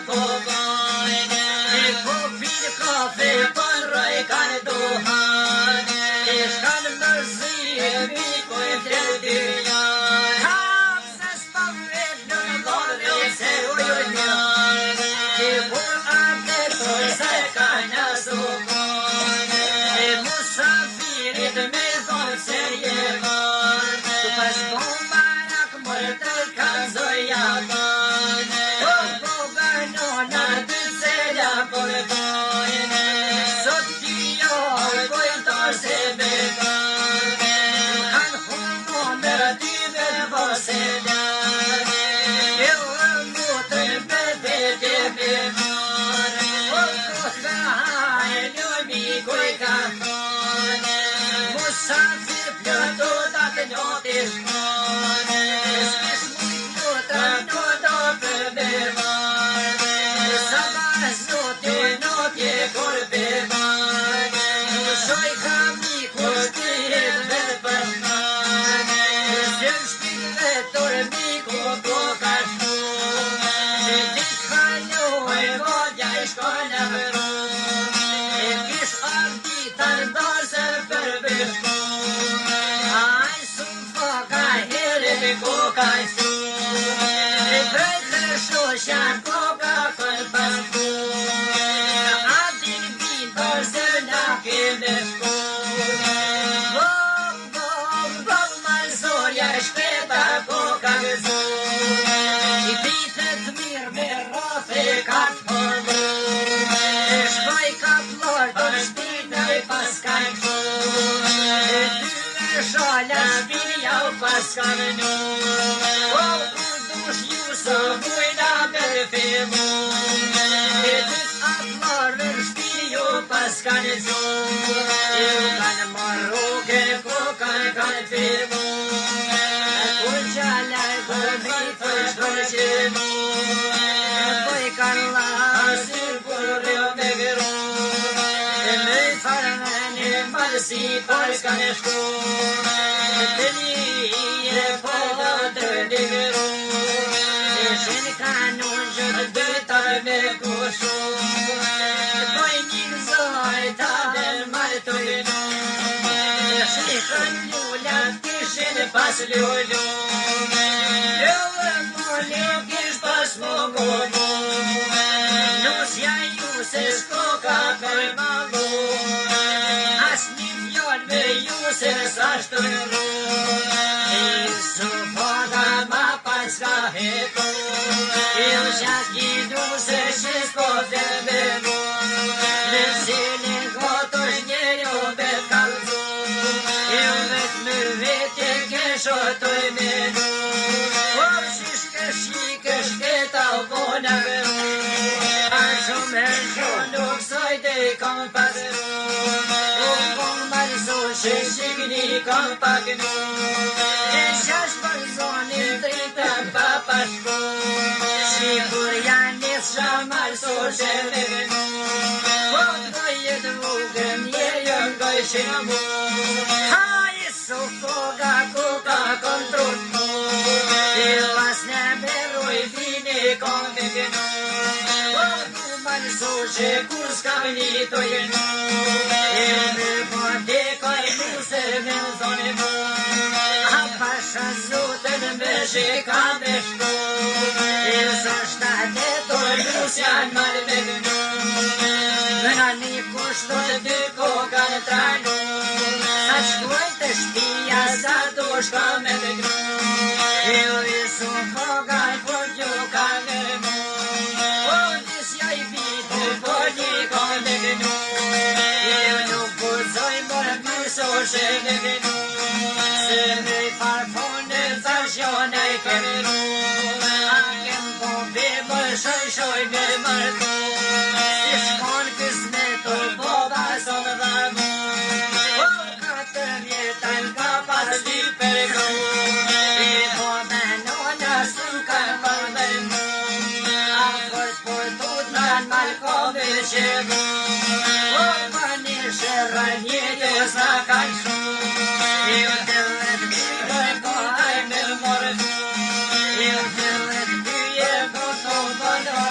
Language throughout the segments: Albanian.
po bajnë po pinë kafe për raj kanë duhane shkanë mërzije miko e fleti janë hapë se s'pamret në dhore se ujoj njane por atë të se ka në sukone musafirit me thonë se je vane të pas bombarak mërë të kanzoj javane po gënona dy cela por bajne sot kjo pojnë të se begane kanë humo me dy me vose dane e mutën për vete me mare këtë hajë një mikoj ka thone musafir plëto datë njote shkone s'kish mutra në do për me mare sa bazote notje kur bevane shoj ka mikur shtiret vetë për mane zem shpil vetor miko po ka shtume dit kaloj vodja i shkone vërume kish arditan darse për beshkume aj sun foka here koka sume bëjtë shoshan koka për paskume adin vin për zërna kene shkume bom malsorja shpeta koka gëzume i pitet mirë me rafe ka të përmume shkoj ka plor të shpita i paskan qume dy shala shpirja u paskan nume dush ju së mujna me filmume dys atlarve shpirju paskan zume ju kanë marruke ko kanë filmume kur qalaj gëmi të shkoj qenume poj kanë lasë burë me gërume me farmeni malësi par s'kane shkume të një po të një gërume shenë kanon që të dytar me kushume poj një zoj ta del malë të gënume shenë kanë lullat kishin pas lullume lëvë moli kish pas më gëmume nusja ju se shkoka për malume as një fjall me ju se s'ashtë rrume su foga ma pas ka hekume ju qas gidu se shis po dhe mume në zilin gotosh njerjo bet kalzume ju vet më vetje keshotoj me nume por shish keshketa u bona vërume shumë nuk sojte i kam pas rume që shikni kam pak nume e shash për zonin drita pa pashkume shikur janë njës shamar soshe me gënume po të jetë vugën njerë ngoj shimume haj su foga kuka kontrol mume e vas në beroj vini kam me gënume po të malë soshe kur s'kam një të jenume e me bote se me zone mume a pasha zotën me shika me shkume e së shtate të lus janë mal me gënume me në një kushto të dy koka në tranume sa shkuaj të shpia sa do shka me gënume e o i su foga po gjuka me mume o nisja i vitu po gjika me gënume e o nuk buzoj mërë soshe me gënume se me farfone zashjone i kërume a kem po bebe shoj me mërkume si shkon kësme të boba son dhamume o katër vjetan ka pas li përgume e po menona su ka përmërmume a fort por tut nan malkove që dhume o pani shërën jetës na kanë shumë e o të vetë kërë ko haj me mërë e o të vetë kyje do të bënë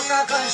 ka kanë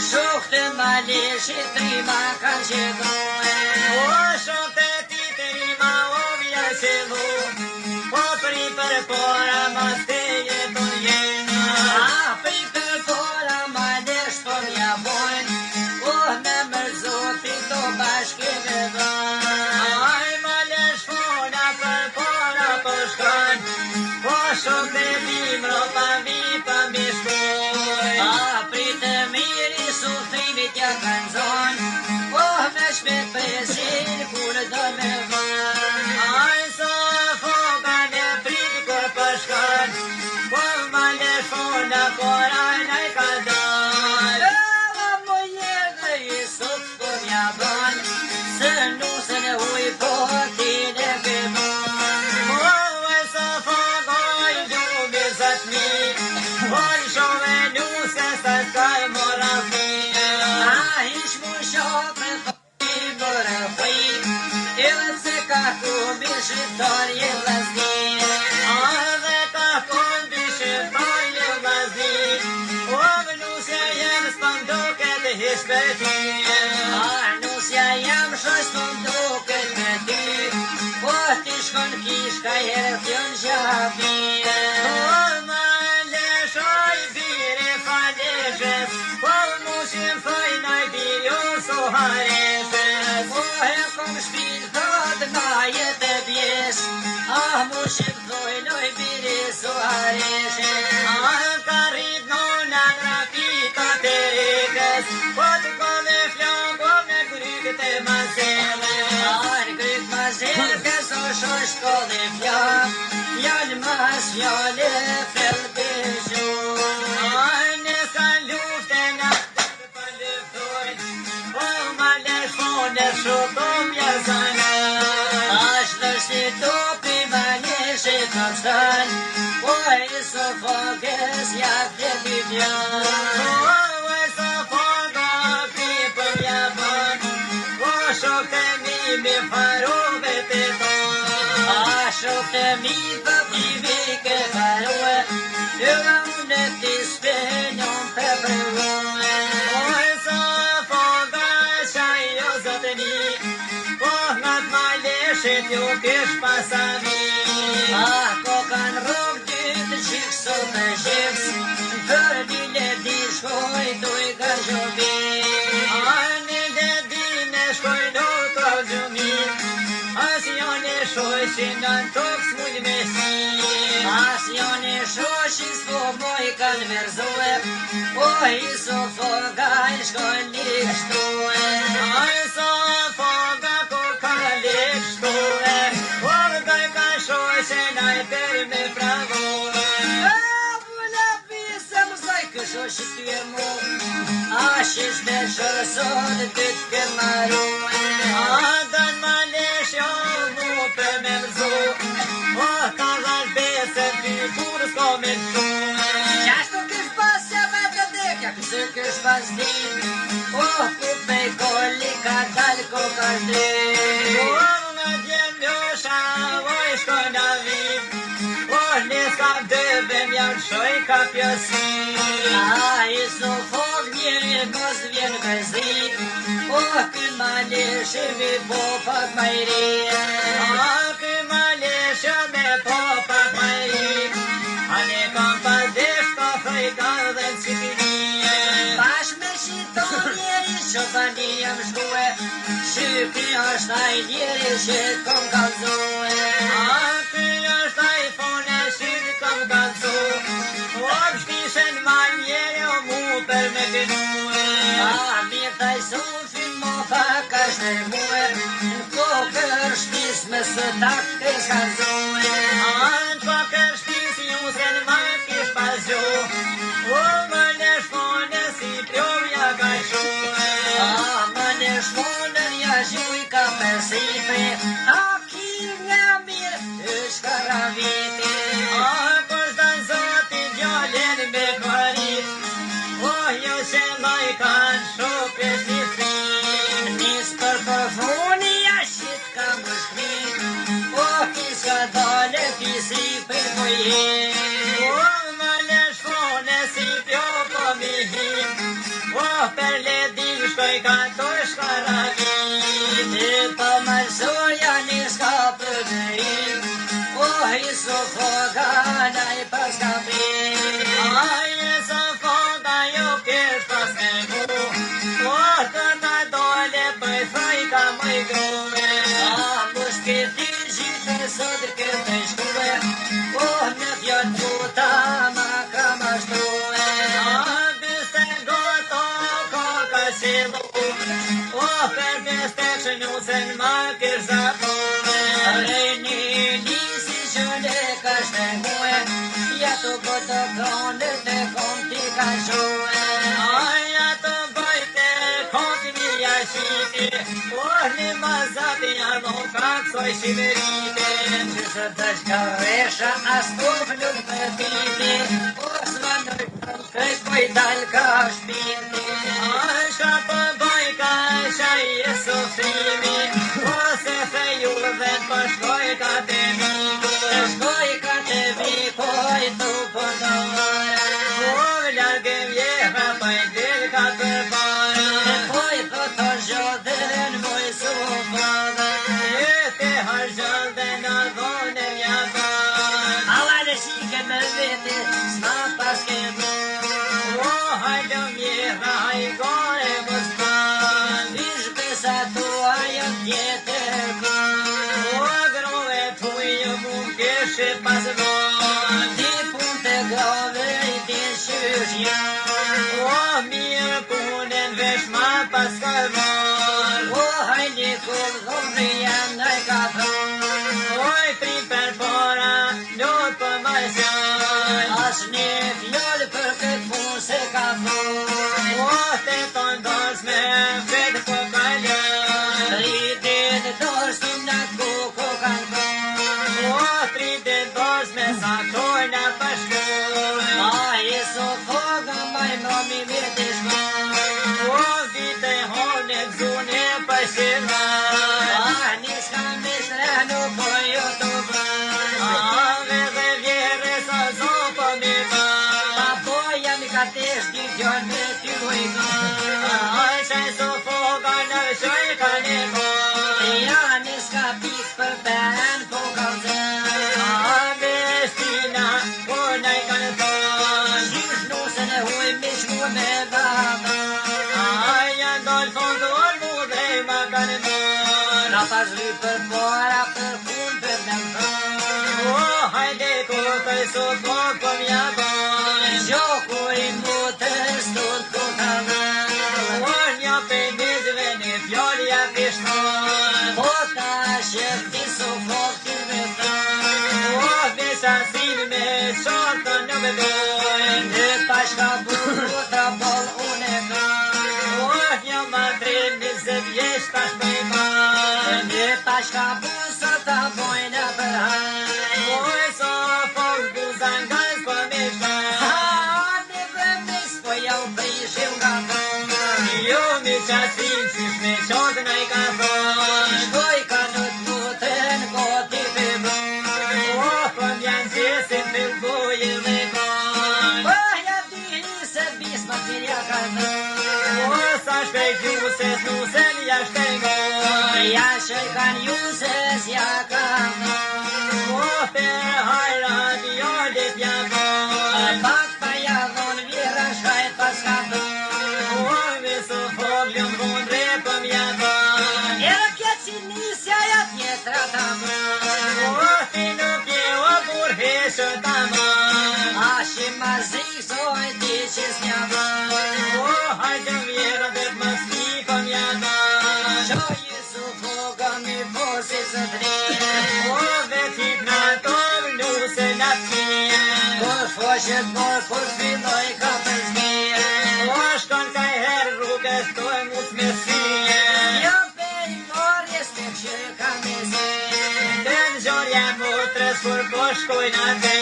Shukte maleshi trima kanë qedoe O shukte ti trima o vja qedo O pri për pora ma te jeton jena A pri për pora ma lesh po mja bojn O me mërzoti to bashke me dhan Aj ma lesh fona për pora po shkon O shukte dimro pa vi pa mi shkoj A pri të miri sufrimit ja kanë zonë Oh, me shpet presin kur do me van Aj, sa foka ne prit kur përshkan Po ma le fona por ajna I ka dan Eva mu jedhe I sot po mja ban Se nusën e huj po ti ne këman Oh, e sa foka I ljubi zat mi Por shove nusën sa t'kaj mora mi Shqiptar je vlazni A dhe ka kombi shqiptar je vlazni O vënusja jem s'pëndoket hispeti A nusja jem shoj s'pëndoket me ty O ti shkon kish ka herë t'jon shabi O ma leshoj bire faleshes O mushim fajnaj bijo sohareshes O e kom shpil thot na jetë Ah, mushim thojnoj biri suhareshe Ah, ka rrit nona grafita të rikës Po të kone floko me krykët e mazele Ah, në kryk mazele këso shosh kone flak Janë mas fjale fel peshu Ah, nëska lufte nga të pa luftoj O ma lesh fone shukom jazana Topi ma neshe kapstan O e so foges ja të bibjan O e so foga pipëm ja ban O shok të mi me farove të ban A shok të mi për pivi ke farove Yva unë të spenjon të përvoj O e so foga shaj o zotëni O ngat ma leshet jo kesh pasami A ko kanë rog dytë qikë sot në qiks Për një ledi shkoj të I ka gjobi A një ledi në shkoj do ka gjumi As jo në shoj që në tokë s'mull me si As jo në shoj që s'po moj kanë verzoe O I so foga I shkoj një shtroe A I so foga ko ka lik shtroe O daj ka shoj që naj per me pravove A puna pisëm zaj kësho që ty e mu A shish të shërsot të t'ke marue A dan ma lesh jo mu për me mërzu O ka dhash besën ty kur s'ko me të Qashtu kësh pas që me të dekja Kësë kësh pas din O ku pej kolli ka dal ko ka shdrin O në djem ljosha O I shko në vim O nes ka dëvem janë shoj ka pjosin A I so fog një kos vjen këzi O kë ma leshe me po pak majri A kë ma leshe me po pak majri A ne kam pas dhe që tani jam shkue, Shqipëri është ai njeri që kom kalzue. Ky është ai fone që kom kalzu, o shtishen manjere o mu për me gënue. Mirë taj sofin mo pak është e muë, në kokër shtis me së tak të s'kalzue. Në kokër shtis ju se në mat kish pasju, o më në shfone si pjovja ka shue. Më në shfonën ja zhuj ka përsipre, a kim nga mirë është karaviti. Kush të zoti djallin me kërit, o jo që laj kanë shokës një frin. Nis për përfuni ja shqit ka më shkrin, o kis ka dole pisi për mojin. O më në shfone si pjo po mi hin, o për ledin shkoj ka to shkaravit. Pa marsoja nis ka për mërin, o i sofoga naj pas ka prin. Aje së fonda jo kesh pas me mu, o të të dole për thaj ka më i grume. Mos këti gjithë sot këtë shkuve, o në fjallë puta ma ka ma shtuve. Biste goto ko ka qilu, o për biste që nusën ma kish zapove. Rejni nisi që ne ka shtemue, ja të botë kronë të konti ka shue. Aja të bajte konti mi jashiti, o një mazati janë o kaksoj shimerite. Që së të shkaresha as të vluk për titi, o s'vanoj këj poj dal ka shpinti. Asha të bajka asha i e sofrimi, o se fejur dhe të shkoj ka të miku. Shkoj ka të vikoj të përdojë, O largë vjeha pa i del ka për para, poj të të zhodën moj su përdojë. Jete hargjall dhe në dhone mja ban. Alla në shike me vete, s'ma pas ke mu. O hajdo mjeha hajgore mos ban. Vish besa tua jëm tjetër ban. O grove tuj mu keshe pas ban. Ti pun të grove i ti shysh janë. O mirë punen vesh ma pas ka ban. O hajni kur dhomri janë në ka thonë. Oj pri për para, lot për marësjaj. As një fjollë për këtë pun se ka thonë. O të ton dos me vetë po kaljaj. Rritin dorë së në kuko kanë thonë. O tritin dos me sakoj në pashkoj. A i sofoga maj nomi me të shkoj. O vite hone zune pashiraj. A nis ka me shrenu po jo të bëj. Ave dhe vjere sa zopo mi Pa baj. boja mi ka tesh dy gjën me ty gojgoj. Ajshaj sofoga në shoj ka një boj. Ja nis ka pik për ben po kam zën. Ave shtina, po naj kanë thonë. Shish nusën e huj mi shku me baba. Aja ndolë fondor mu dhe ma kanë thonë. Na pas ry për para për pun për dem thonë. O hajde kotoj sot mok po mja boj. Gjoku i mutës tot ku ka dhën. O nja pendizve një fjallja vishton. Po ta shef ti sofok ti me thën. O vesa sin me shorto në vedoj. Në pashka burru të bol unë e thën. O nja madrin në zëvjesh tash me i ban. Në pashka busa të bojnë për hajnë. Oj so fok buzan gaz po me shtan. Në vëmës po jau prishim ka thën. Jo mi qasin qish me shortë në i ka thonë. Shkoj ka në të mutën koti për bën. O po mjanë qesin të bojë dhe ban. Bëja dini se bisma t'irja ka thën. O sa shkej gjuse snusen ja shkej goj. Ja shëj kan juses ja ka thën. O per hajrat jo dit ja boj. Pak pa ja dhon vira shkajt pas ka thën. O mi su fog vlëm vondre për mjaton. Era pjaci nisja ja tjetra tamam. O ti nuk je o kur heshë tamam. Ashi ma zisoj ti që s'njavon. O hajde vjera dhe më sti për mjaton. Qoj su foga mi posi së drije. O vetit në tov nuse në tje. Kur foshet mor kur filloj ka për zbije. O shkon kaj her rrugës të e mus me sije. Jo pej morjes të që ka me zije. Den gjorja motrës kur po shkojnë atë.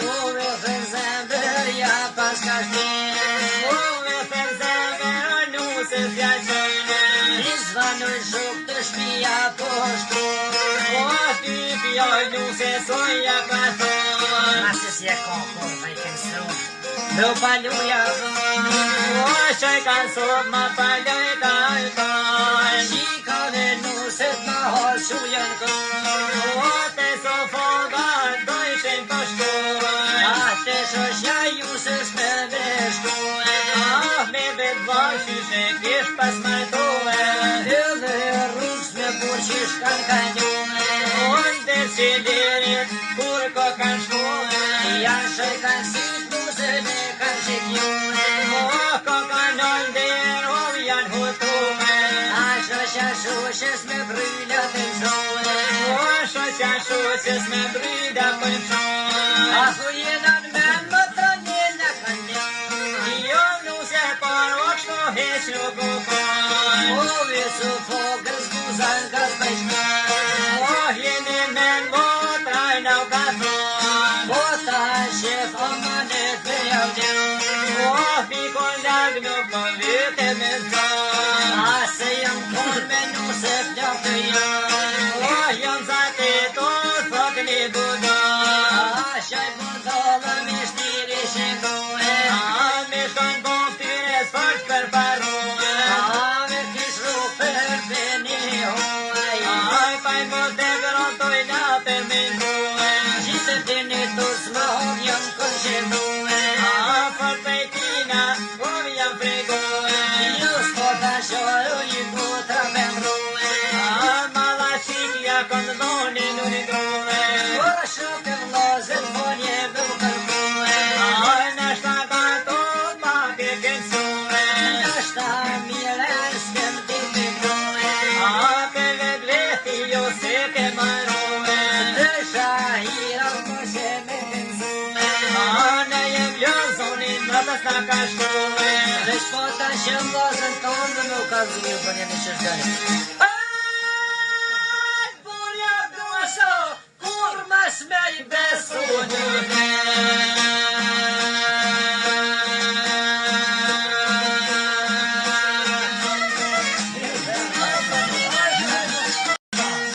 Uve thën zemër ja pas ka shtije. Uve thën zemër o nuse fjaqojnë. Izvanoj shuk të shpia po shku. O ty fjoj nuse soja ka thonë. Masë si e konkur me i kënësru. Dhe u paluja vën. O qaj kanë sot ma paljoj ka thonë. Shika dhe nuset ma hos shujën kën. O te so foga dojshen po shkojnë. Ate shoshja ju se s'me veshkuen. Ah, me vetë vanë qyshe kish pas martohen. Edhe rrugës me burqish kanë kanjuen. On të qiderit kur ko kanë shkohen. Janë shoj kanë sit nuset e kanë shikjuen. O ko kanë older o janë hutohen. A shoshja shushes me bryllat e zohen. O shoqja shoqes me bryda për qohen. A thu jenan me më të njëna kanë njën. Jo nuse par o kështu heq nuk u kohën. Ovi su fogës guzan ka s'pajshkën. O jeni men motraj në u ka thonë. Bota shef amanet me javdjen. O pikon lag nuk po vyte me zonë. A se jam kon me nuse flok të janë. O jam zate to thot një budon. A shaj budolëm i shtiri shikohen. A me shkon bon tyre s'fort për parohen. A me kish rrug për peni huaj. Aj paj më të grotoj na për me ndohen. Gjithë të një të smog jam kon shikohen. A për pejtina o jam fregohen. Ju s'po të shoru i putra me mruhen. A mala qikja kon dhoni në një grohen. Kur shukë vlozën po një vëllë kërkuhen. A në shtaka to pa ke kënsohen. Nështë ta mire s'kem ti të kruhen. A për vet veti jo se ke marohen. Të shahira po që me kënsuhen. A në jem ljonë zonin ratës na ka shkohen. Dhe shpo ta që vlozën tonë dhe nuk ka zhiju për një në shështëri.